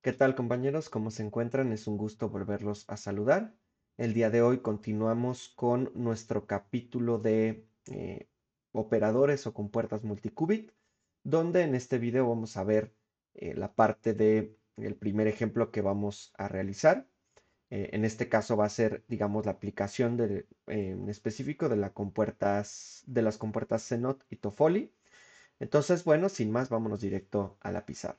¿Qué tal, compañeros? ¿Cómo se encuentran? Es un gusto volverlos a saludar. El día de hoy continuamos con nuestro capítulo de operadores o compuertas multiqubit, donde en este video vamos a ver la parte de el primer ejemplo que vamos a realizar. En este caso va a ser, digamos, la aplicación en específico de las compuertas Zenot y Toffoli. Entonces, bueno, sin más, vámonos directo a la pizarra.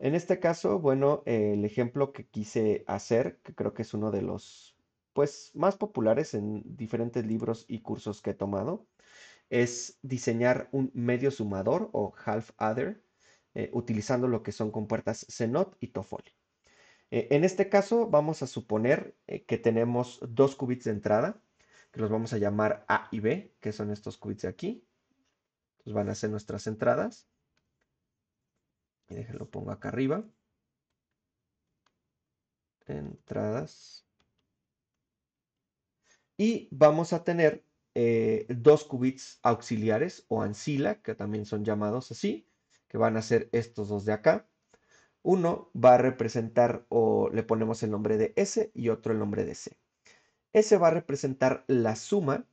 En este caso, bueno, el ejemplo que quise hacer, que creo que es uno de los, pues, más populares en diferentes libros y cursos que he tomado, es diseñar un medio sumador o half adder, utilizando lo que son compuertas Zenot y Toffoli. En este caso, vamos a suponer que tenemos dos qubits de entrada, que los vamos a llamar A y B, que son estos qubits de aquí. Entonces van a ser nuestras entradas. Y déjenlo pongo acá arriba. Entradas. Y vamos a tener dos qubits auxiliares o ancila, que también son llamados así, que van a ser estos dos de acá. Uno va a representar o le ponemos el nombre de S y otro el nombre de C. S va a representar la suma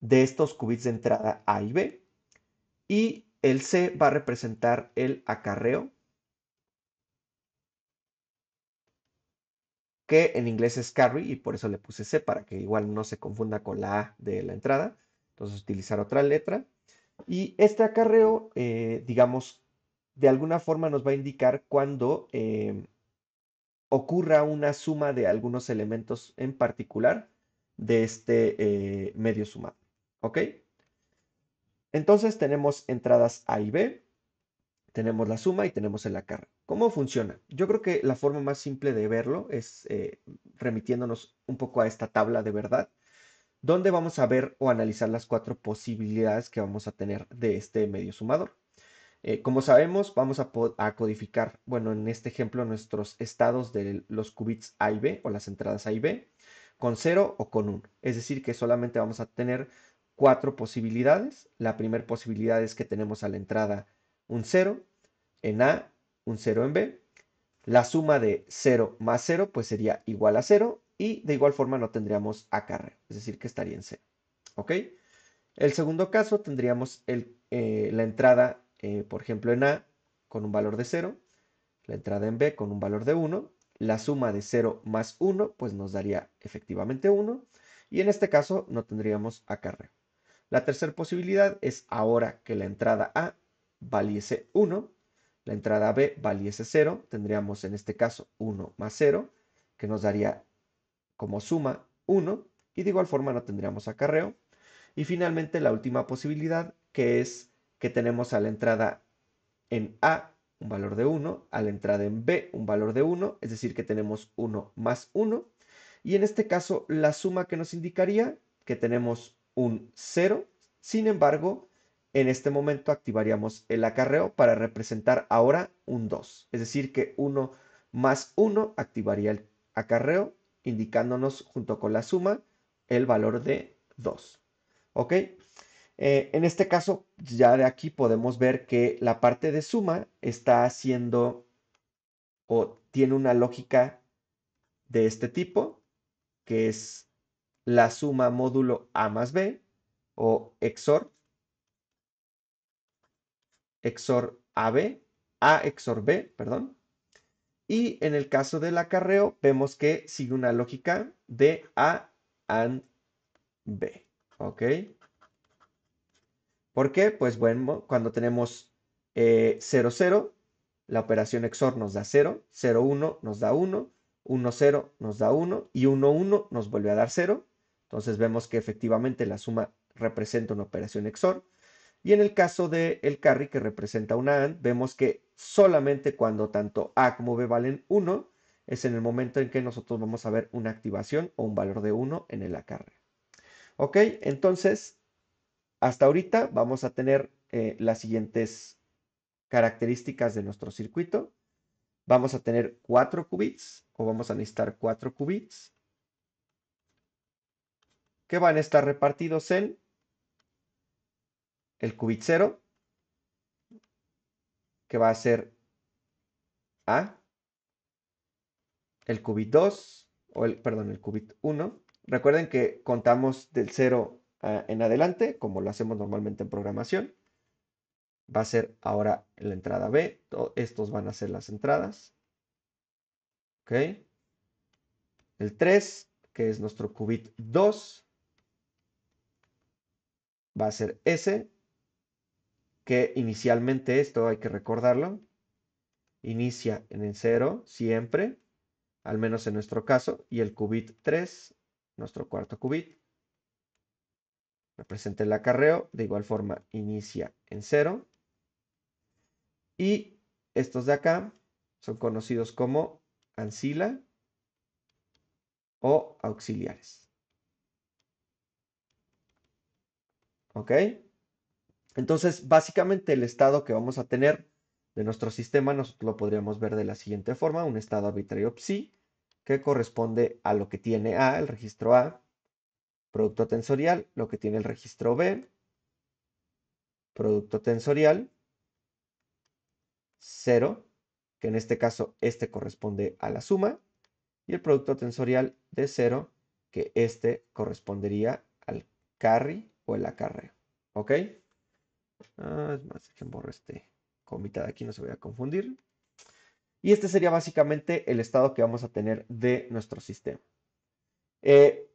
de estos qubits de entrada A y B. Y el C va a representar el acarreo, que en inglés es carry y por eso le puse C para que igual no se confunda con la A de la entrada. Entonces utilizar otra letra. Y este acarreo, digamos, de alguna forma nos va a indicar cuando ocurra una suma de algunos elementos en particular de este medio sumado. ¿Ok? Entonces tenemos entradas A y B, tenemos la suma y tenemos el acarreo. ¿Cómo funciona? Yo creo que la forma más simple de verlo es remitiéndonos un poco a esta tabla de verdad, donde vamos a ver o analizar las cuatro posibilidades que vamos a tener de este medio sumador. Como sabemos, vamos a codificar, bueno, en este ejemplo, nuestros estados de los qubits A y B o las entradas A y B con 0 o con 1. Es decir, que solamente vamos a tener cuatro posibilidades. La primera posibilidad es que tenemos a la entrada un 0 en A, un 0 en B. La suma de 0 más 0 pues sería igual a 0 y de igual forma no tendríamos acarreo, es decir, que estaría en 0. ¿Ok? El segundo caso tendríamos la entrada, por ejemplo, en A con un valor de 0, la entrada en B con un valor de 1, la suma de 0 más 1 pues nos daría efectivamente 1 y en este caso no tendríamos acarreo. La tercera posibilidad es ahora que la entrada A valiese 1, la entrada B valiese 0, tendríamos en este caso 1 más 0, que nos daría como suma 1 y de igual forma no tendríamos acarreo. Y finalmente la última posibilidad, que es que tenemos a la entrada en A un valor de 1, a la entrada en B un valor de 1, es decir, que tenemos 1 más 1. Y en este caso, la suma que nos indicaría que tenemos un 0. Sin embargo, en este momento activaríamos el acarreo para representar ahora un 2. Es decir, que 1 más 1 activaría el acarreo, indicándonos junto con la suma el valor de 2. ¿Ok? En este caso, ya de aquí podemos ver que la parte de suma está haciendo o tiene una lógica de este tipo, que es la suma módulo A más B o XOR AB, A XOR B, perdón. Y en el caso del acarreo, vemos que sigue una lógica de A and B. ¿Ok? ¿Por qué? Pues bueno, cuando tenemos 0, 0, la operación XOR nos da 0, 0, 1 nos da 1, 1, 0 nos da 1 y 1, 1 nos vuelve a dar 0. Entonces vemos que efectivamente la suma representa una operación XOR. Y en el caso del carry que representa una AND, vemos que solamente cuando tanto A como B valen 1, es en el momento en que nosotros vamos a ver una activación o un valor de 1 en el acarreo. Ok, entonces hasta ahorita vamos a tener las siguientes características de nuestro circuito. Vamos a tener 4 qubits o vamos a necesitar 4 qubits que van a estar repartidos en el qubit 0, que va a ser A, el qubit 2, perdón, el qubit 1. Recuerden que contamos del 0 en adelante, como lo hacemos normalmente en programación. Va a ser ahora la entrada B. Estos van a ser las entradas. ¿Ok? El 3, que es nuestro qubit 2, va a ser S, que inicialmente esto hay que recordarlo. Inicia en el 0 siempre, al menos en nuestro caso, y el qubit 3, nuestro cuarto qubit, representa el acarreo, de igual forma inicia en 0. Y estos de acá son conocidos como ancila o auxiliares. ¿Ok? Entonces, básicamente el estado que vamos a tener de nuestro sistema, nosotros lo podríamos ver de la siguiente forma, un estado arbitrario psi, que corresponde a lo que tiene A, el registro A, producto tensorial, lo que tiene el registro B, producto tensorial, 0, que en este caso este corresponde a la suma, y el producto tensorial de 0, que este correspondería al carry o el acarreo. ¿Ok? Es más, dejen borrar este comita de aquí, no se vaya a confundir. Y este sería básicamente el estado que vamos a tener de nuestro sistema. Eh,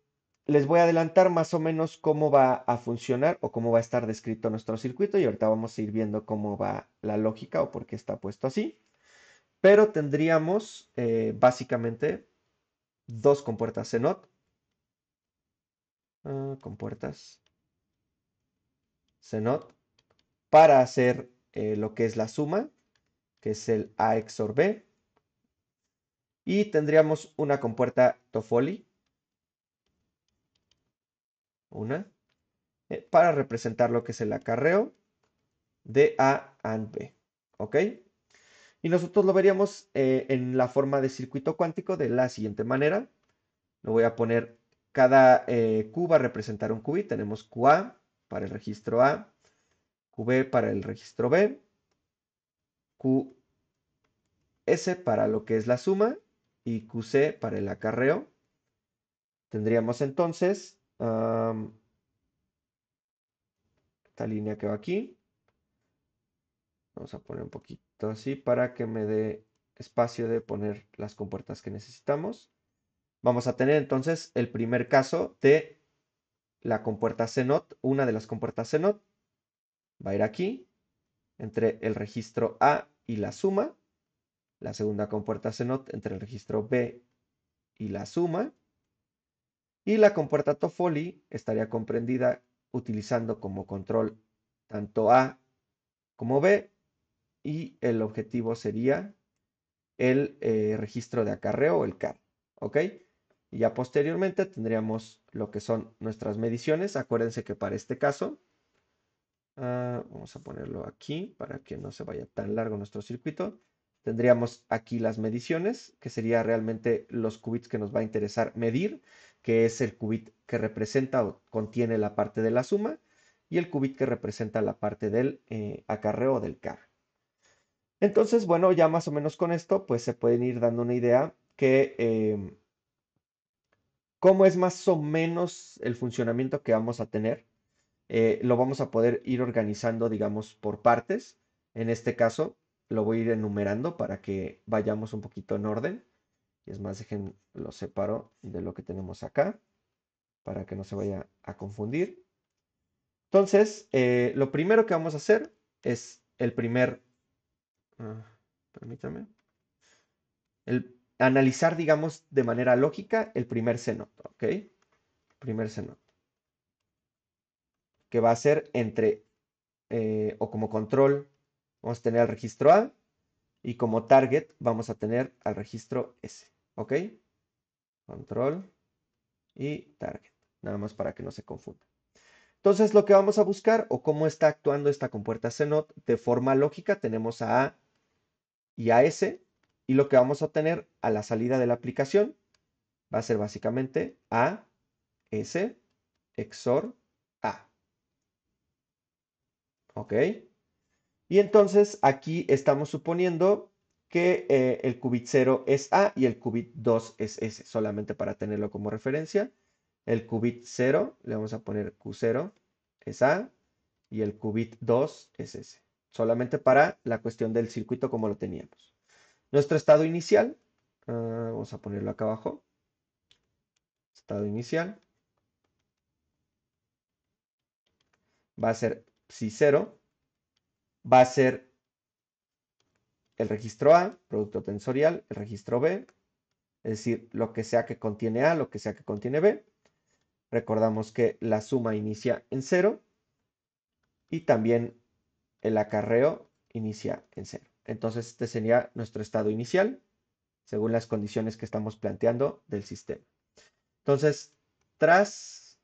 Les voy a adelantar más o menos cómo va a funcionar o cómo va a estar descrito nuestro circuito y ahorita vamos a ir viendo cómo va la lógica o por qué está puesto así. Pero tendríamos básicamente dos compuertas CNOT, compuertas CNOT para hacer lo que es la suma, que es el A XOR B. Y tendríamos una compuerta Toffoli, una, para representar lo que es el acarreo de A and B. ¿Ok? Y nosotros lo veríamos en la forma de circuito cuántico de la siguiente manera. Lo voy a poner, cada Q va a representar un qubit. Tenemos QA para el registro A, QB para el registro B, QS para lo que es la suma y QC para el acarreo. Tendríamos entonces esta línea que va aquí. Vamos a poner un poquito así para que me dé espacio de poner las compuertas que necesitamos. Vamos a tener entonces el primer caso de la compuerta CNOT, una de las compuertas CNOT. Va a ir aquí, entre el registro A y la suma. La segunda compuerta CNOT entre el registro B y la suma. Y la compuerta Toffoli estaría comprendida utilizando como control tanto A como B. Y el objetivo sería el registro de acarreo o el CAR. ¿Ok? Y ya posteriormente tendríamos lo que son nuestras mediciones. Acuérdense que para este caso, vamos a ponerlo aquí para que no se vaya tan largo nuestro circuito. Tendríamos aquí las mediciones, que sería realmente los qubits que nos va a interesar medir, que es el qubit que representa o contiene la parte de la suma y el qubit que representa la parte del acarreo o del CAR. Entonces, bueno, ya más o menos con esto, pues se pueden ir dando una idea que cómo es más o menos el funcionamiento que vamos a tener. Lo vamos a poder ir organizando, digamos, por partes. En este caso, lo voy a ir enumerando para que vayamos un poquito en orden. Y es más, dejen, lo separo de lo que tenemos acá, para que no se vaya a confundir. Entonces, lo primero que vamos a hacer es el primer, permítame, el analizar, digamos, de manera lógica el primer CNOT, ¿ok? Primer CNOT, que va a ser entre, o como control, vamos a tener el registro A y como target vamos a tener al registro S, ¿ok? Control y target, nada más para que no se confunda. Entonces, lo que vamos a buscar o cómo está actuando esta compuerta CNOT de forma lógica, tenemos a A y a S, y lo que vamos a tener a la salida de la aplicación va a ser básicamente A, S, XOR A. ¿Ok? Y entonces aquí estamos suponiendo que el qubit 0 es A y el qubit 2 es S, solamente para tenerlo como referencia. El qubit 0, le vamos a poner Q0, es A, y el qubit 2 es S, solamente para la cuestión del circuito como lo teníamos. Nuestro estado inicial, vamos a ponerlo acá abajo, estado inicial, va a ser psi 0, va a ser el registro A, producto tensorial, el registro B, es decir, lo que sea que contiene A, lo que sea que contiene B. Recordamos que la suma inicia en 0 y también el acarreo inicia en 0. Entonces, este sería nuestro estado inicial, según las condiciones que estamos planteando del sistema. Entonces, tras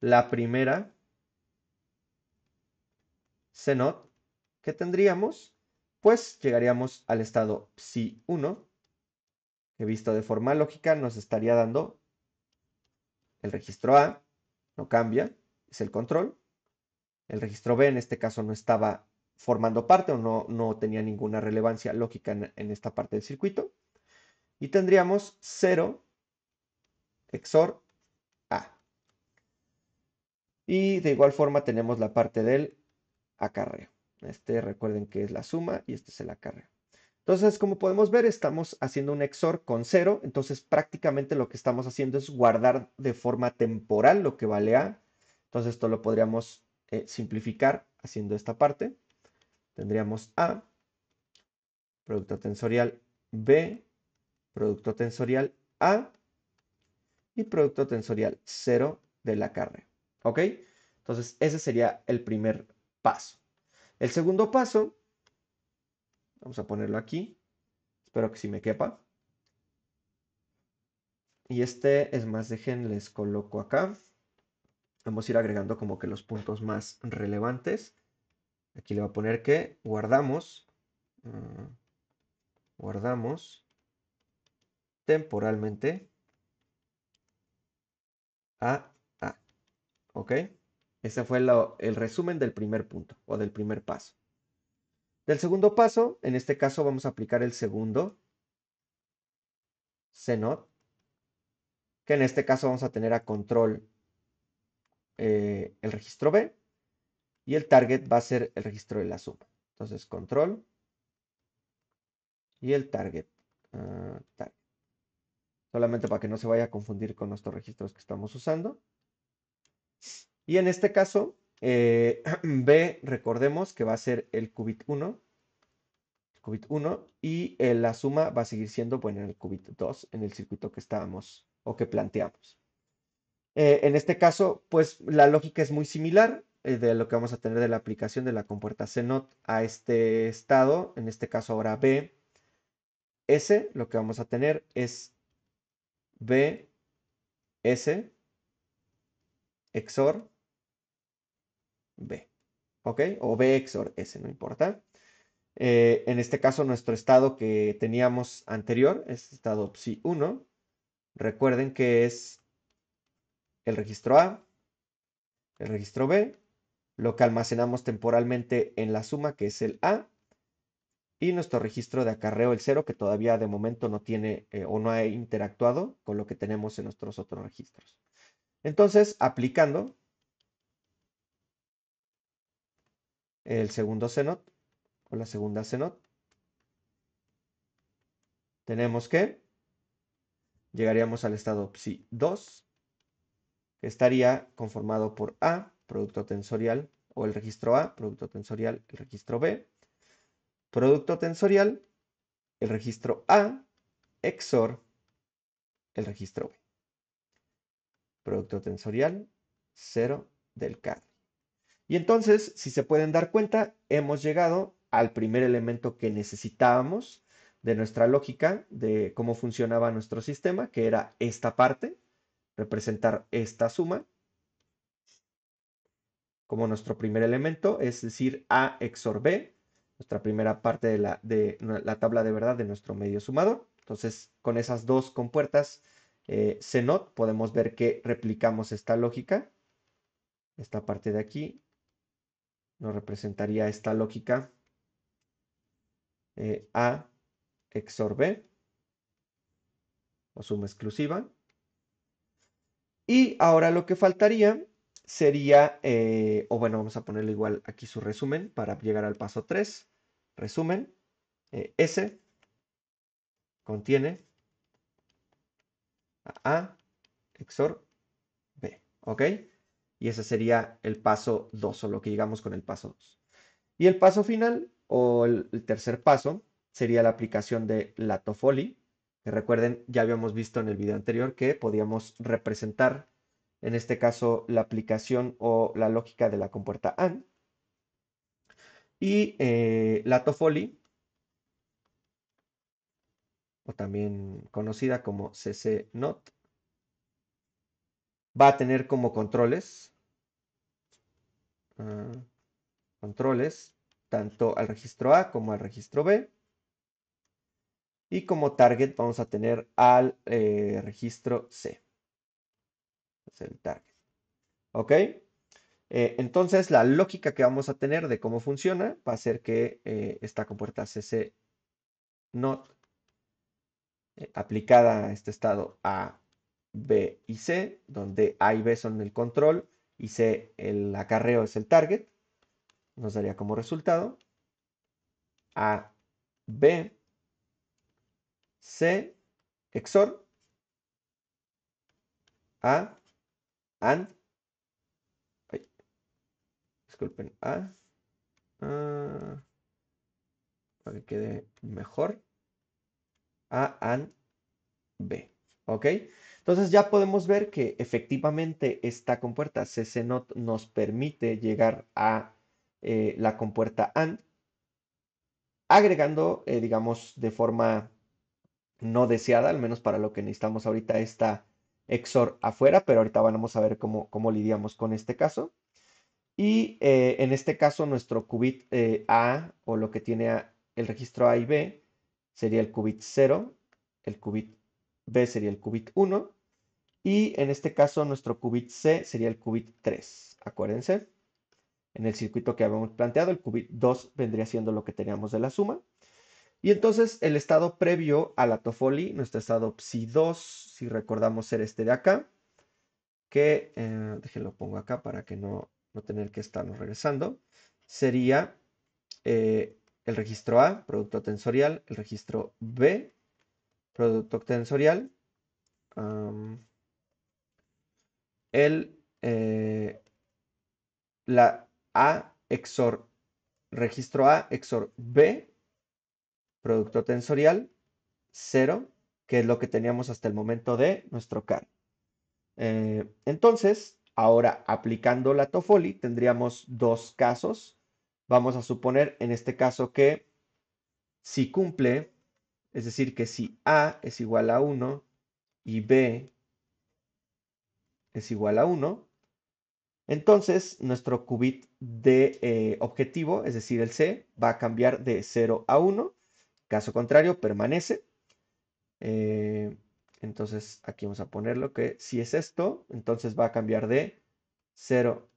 la primera CNOT que tendríamos, pues llegaríamos al estado psi 1, que visto de forma lógica nos estaría dando el registro A, no cambia, es el control. El registro B en este caso no estaba formando parte o no tenía ninguna relevancia lógica en esta parte del circuito. Y tendríamos 0 XOR A. Y de igual forma tenemos la parte del acarreo. Este recuerden que es la suma y este es el acarreo. Entonces, como podemos ver, estamos haciendo un XOR con 0. Entonces, prácticamente lo que estamos haciendo es guardar de forma temporal lo que vale A. Entonces, esto lo podríamos simplificar haciendo esta parte. Tendríamos A, producto tensorial B, producto tensorial A y producto tensorial 0 del acarreo. ¿Ok? Entonces, ese sería el primer paso. El segundo paso, vamos a ponerlo aquí. Espero que sí me quepa. Y este es más, dejen, les coloco acá. Vamos a ir agregando como que los puntos más relevantes. Aquí le voy a poner que guardamos, guardamos temporalmente a A. ¿Ok? Ese fue el resumen del primer punto o del primer paso. Del segundo paso, en este caso vamos a aplicar el segundo CNOT, que en este caso vamos a tener a control el registro B y el target va a ser el registro de la suma. Entonces, control y el target. Target. Solamente para que no se vaya a confundir con nuestros registros que estamos usando. Y en este caso, B, recordemos que va a ser el qubit 1. Qubit 1 y la suma va a seguir siendo, bueno, en el qubit 2 en el circuito que estábamos o que planteamos. En este caso, pues la lógica es muy similar de lo que vamos a tener de la aplicación de la compuerta CNOT a este estado, en este caso ahora B, S, lo que vamos a tener es B, S, XOR, B, ¿ok? O B XOR S, no importa. En este caso, nuestro estado que teníamos anterior es estado psi 1. Recuerden que es el registro A, el registro B, lo que almacenamos temporalmente en la suma, que es el A, y nuestro registro de acarreo, el 0, que todavía de momento no tiene o no ha interactuado con lo que tenemos en nuestros otros registros. Entonces, aplicando el segundo CNOT o la segunda CNOT, tenemos que llegaríamos al estado psi 2, que estaría conformado por A, producto tensorial, o el registro A, producto tensorial, el registro B, producto tensorial, el registro A, XOR, el registro B. Producto tensorial, 0 del carry. Y entonces, si se pueden dar cuenta, hemos llegado al primer elemento que necesitábamos de nuestra lógica, de cómo funcionaba nuestro sistema, que era esta parte, representar esta suma como nuestro primer elemento, es decir, A XOR B, nuestra primera parte de la tabla de verdad de nuestro medio sumador. Entonces, con esas dos compuertas CNOT podemos ver que replicamos esta lógica, esta parte de aquí, nos representaría esta lógica A XOR B, o suma exclusiva. Y ahora lo que faltaría sería, o bueno, vamos a ponerle igual aquí su resumen para llegar al paso 3. Resumen, S contiene A XOR B, ¿ok? Y ese sería el paso 2, o lo que llegamos con el paso 2. Y el paso final, o el tercer paso, sería la aplicación de la Toffoli, que recuerden, ya habíamos visto en el video anterior que podíamos representar, en este caso, la aplicación o la lógica de la compuerta AND. Y la Toffoli, o también conocida como CC-NOT, va a tener como ah, controles tanto al registro A como al registro B. Y como target vamos a tener al registro C. Es el target. ¿Ok? Entonces la lógica que vamos a tener de cómo funciona va a ser que esta compuerta CC NOT aplicada a este estado A, B y C, donde A y B son el control y C el acarreo es el target, nos daría como resultado A, B, C, XOR, A, AND, ay, disculpen, para que quede mejor, A, AND, B. ¿Ok? Entonces ya podemos ver que efectivamente esta compuerta CC-NOT nos permite llegar a la compuerta AND, agregando, digamos, de forma no deseada, al menos para lo que necesitamos ahorita, esta XOR afuera, pero ahorita vamos a ver cómo lidiamos con este caso. Y en este caso, nuestro qubit A, o lo que tiene el registro A y B, sería el qubit 0, el qubit B sería el qubit 1, y en este caso, nuestro qubit C sería el qubit 3. Acuérdense, en el circuito que habíamos planteado, el qubit 2 vendría siendo lo que teníamos de la suma. Y entonces, el estado previo a la Toffoli, nuestro estado psi2, si recordamos ser este de acá, que, déjenlo pongo acá para que no tener que estarnos regresando, sería el registro A, producto tensorial, el registro B, producto tensorial, el, la A XOR, registro A XOR B, producto tensorial, 0, que es lo que teníamos hasta el momento de nuestro CAR. Entonces, ahora aplicando la Toffoli, tendríamos dos casos. Vamos a suponer en este caso que si cumple, es decir, que si A es igual a 1 y B es igual a 1, entonces nuestro qubit de objetivo, es decir, el C, va a cambiar de 0 a 1. Caso contrario, permanece. Eh, entonces aquí vamos a ponerlo que si es esto, entonces va a cambiar de 0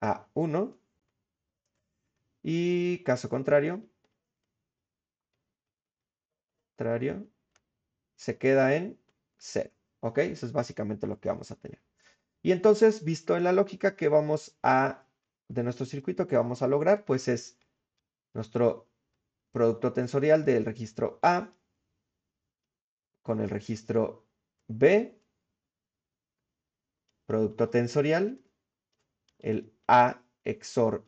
a 1. Y caso contrario, se queda en 0. ¿Ok? Eso es básicamente lo que vamos a tener. Y entonces, visto en la lógica que de nuestro circuito, que vamos a lograr, pues es nuestro producto tensorial del registro A con el registro B, producto tensorial, el A XOR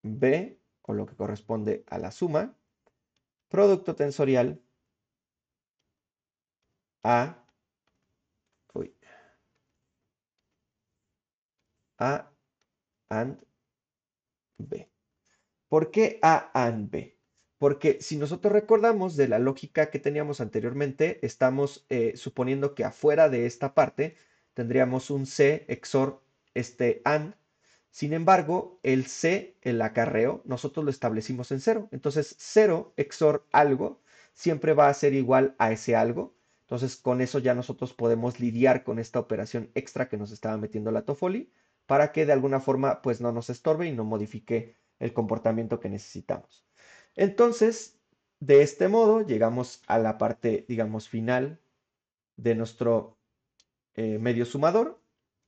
B, o lo que corresponde a la suma, producto tensorial A, uy, A AND B. ¿Por qué A AND B? Porque si nosotros recordamos de la lógica que teníamos anteriormente, estamos suponiendo que afuera de esta parte tendríamos un C XOR este AND. Sin embargo, el C, el acarreo, nosotros lo establecimos en 0. Entonces, 0 XOR algo siempre va a ser igual a ese algo. Entonces, con eso ya nosotros podemos lidiar con esta operación extra que nos estaba metiendo la Toffoli para que de alguna forma pues no nos estorbe y no modifique el comportamiento que necesitamos. Entonces, de este modo, llegamos a la parte, digamos, final de nuestro medio sumador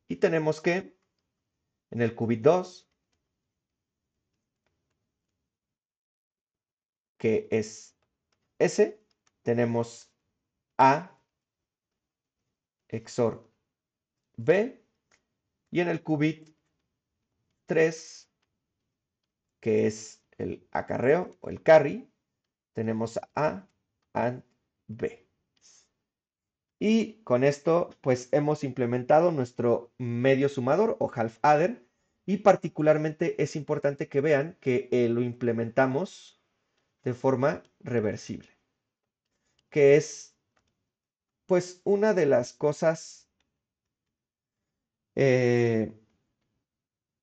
y tenemos que en el qubit 2, que es S, tenemos A XOR B, y en el qubit 3, que es el acarreo o el carry, tenemos A and B. Y con esto, pues hemos implementado nuestro medio sumador o half adder. Y particularmente es importante que vean que lo implementamos de forma reversible, que es pues una de las cosas eh,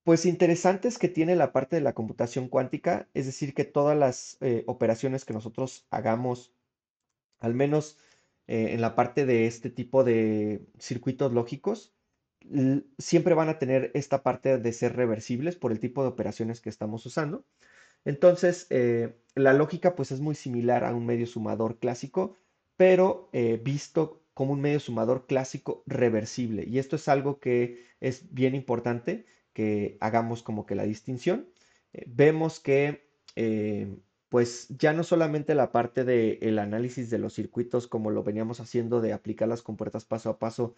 pues interesantes que tiene la parte de la computación cuántica, es decir, que todas las operaciones que nosotros hagamos, al menos en la parte de este tipo de circuitos lógicos, siempre van a tener esta parte de ser reversibles por el tipo de operaciones que estamos usando. Entonces, la lógica pues es muy similar a un medio sumador clásico, pero visto como un medio sumador clásico reversible. Y esto es algo que es bien importante que hagamos como que la distinción. Vemos que pues ya no solamente la parte del análisis de los circuitos como lo veníamos haciendo de aplicar las compuertas paso a paso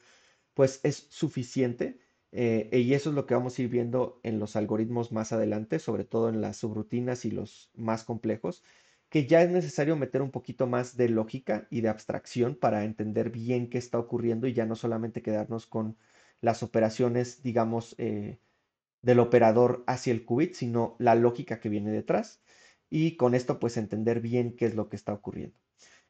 pues es suficiente. Y eso es lo que vamos a ir viendo en los algoritmos más adelante, sobre todo en las subrutinas y los más complejos, que ya es necesario meter un poquito más de lógica y de abstracción para entender bien qué está ocurriendo y ya no solamente quedarnos con las operaciones, digamos, del operador hacia el qubit, sino la lógica que viene detrás. Y con esto, pues entender bien qué es lo que está ocurriendo.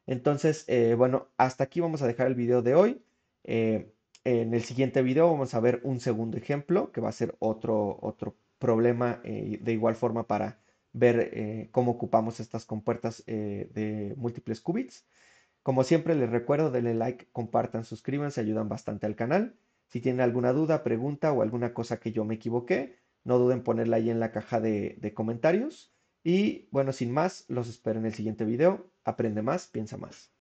Entonces, bueno, hasta aquí vamos a dejar el video de hoy. Eh, en el siguiente video vamos a ver un segundo ejemplo, que va a ser otro problema de igual forma para ver cómo ocupamos estas compuertas de múltiples qubits. Como siempre, les recuerdo, denle like, compartan, suscríbanse, ayudan bastante al canal. Si tienen alguna duda, pregunta o alguna cosa que yo me equivoqué, no duden en ponerla ahí en la caja de comentarios. Y bueno, sin más, los espero en el siguiente video. Aprende más, piensa más.